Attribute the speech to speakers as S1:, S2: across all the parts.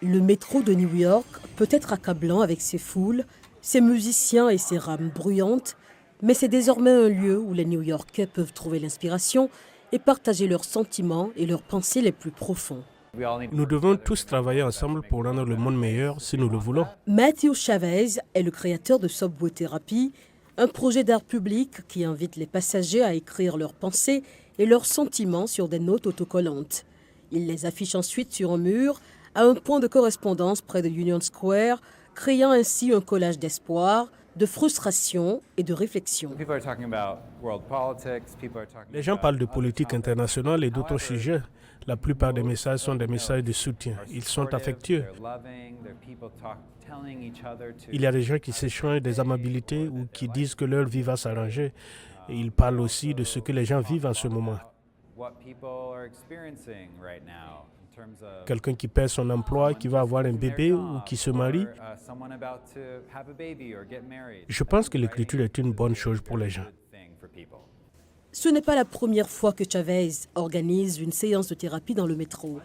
S1: Le métro de New York peut être accablant avec ses foules, ses musiciens et ses rames bruyantes, mais c'est désormais un lieu où les New-Yorkais peuvent trouver l'inspiration et partager leurs sentiments et leurs pensées les plus profonds.
S2: Nous devons tous travailler ensemble pour rendre le monde meilleur si nous le voulons.
S1: Matthew Chavez est le créateur de Subway Therapy, un projet d'art public qui invite les passagers à écrire leurs pensées et leurs sentiments sur des notes autocollantes. Il les affiche ensuite sur un mur à un point de correspondance près de Union Square, créant ainsi un collage d'espoir, de frustration et de réflexion.
S2: Les gens parlent de politique internationale et d'autres sujets. La plupart des messages sont des messages de soutien. Ils sont affectueux. Il y a des gens qui s'échangent des amabilités ou qui disent que leur vie va s'arranger. Et ils parlent aussi de ce que les gens vivent en ce moment. Quelqu'un qui perd son emploi, qui va avoir un bébé ou qui se marie. Je pense que l'écriture est une bonne chose pour les gens.
S1: Ce n'est pas la première fois que Chavez organise une séance de thérapie dans le métro.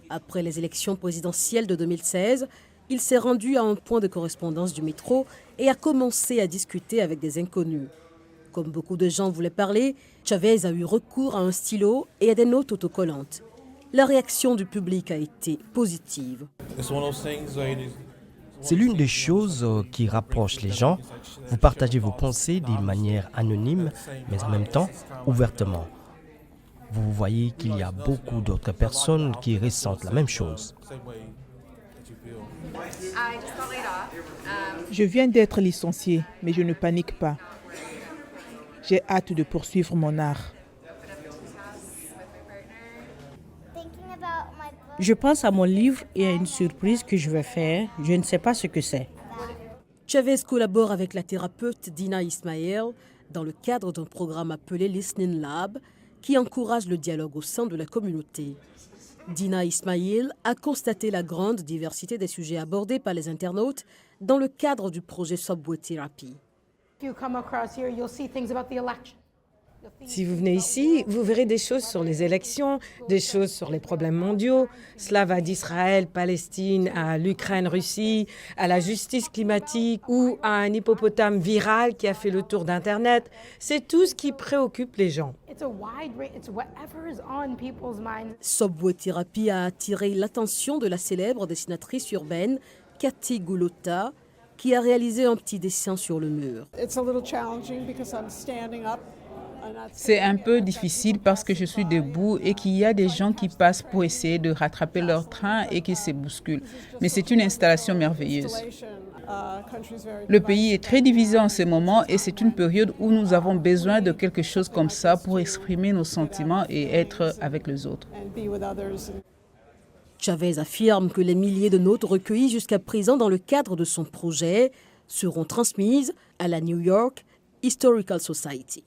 S1: Après les élections présidentielles de 2016, il s'est rendu à un point de correspondance du métro et a commencé à discuter avec des inconnus. Comme beaucoup de gens voulaient parler, Chavez a eu recours à un stylo et à des notes autocollantes. La réaction du public a été positive.
S3: C'est l'une des choses qui rapproche les gens. Vous partagez vos pensées d'une manière anonyme, mais en même temps ouvertement. Vous voyez qu'il y a beaucoup d'autres personnes qui ressentent la même chose.
S4: Je viens d'être licenciée, mais je ne panique pas. J'ai hâte de poursuivre mon art.
S5: Je pense à mon livre et à une surprise que je vais faire. Je ne sais pas ce que c'est.
S1: Chavez collabore avec la thérapeute Dina Ismail dans le cadre d'un programme appelé Listening Lab qui encourage le dialogue au sein de la communauté. Dina Ismail a constaté la grande diversité des sujets abordés par les internautes dans le cadre du projet Subway Therapy.
S6: Si vous venez ici, vous verrez des choses sur les élections, des choses sur les problèmes mondiaux. Cela va d'Israël, Palestine, à l'Ukraine, Russie, à la justice climatique ou à un hippopotame viral qui a fait le tour d'Internet. C'est tout ce qui préoccupe les gens.
S1: Subway Therapy a attiré l'attention de la célèbre dessinatrice urbaine Cathy Gulota, qui a réalisé un petit dessin sur le mur.
S4: C'est un peu difficile parce que je suis debout et qu'il y a des gens qui passent pour essayer de rattraper leur train et qui se bousculent. Mais c'est une installation merveilleuse. Le pays est très divisé en ce moment et c'est une période où nous avons besoin de quelque chose comme ça pour exprimer nos sentiments et être avec les autres.
S1: Chavez affirme que les milliers de notes recueillies jusqu'à présent dans le cadre de son projet seront transmises à la New York Historical Society.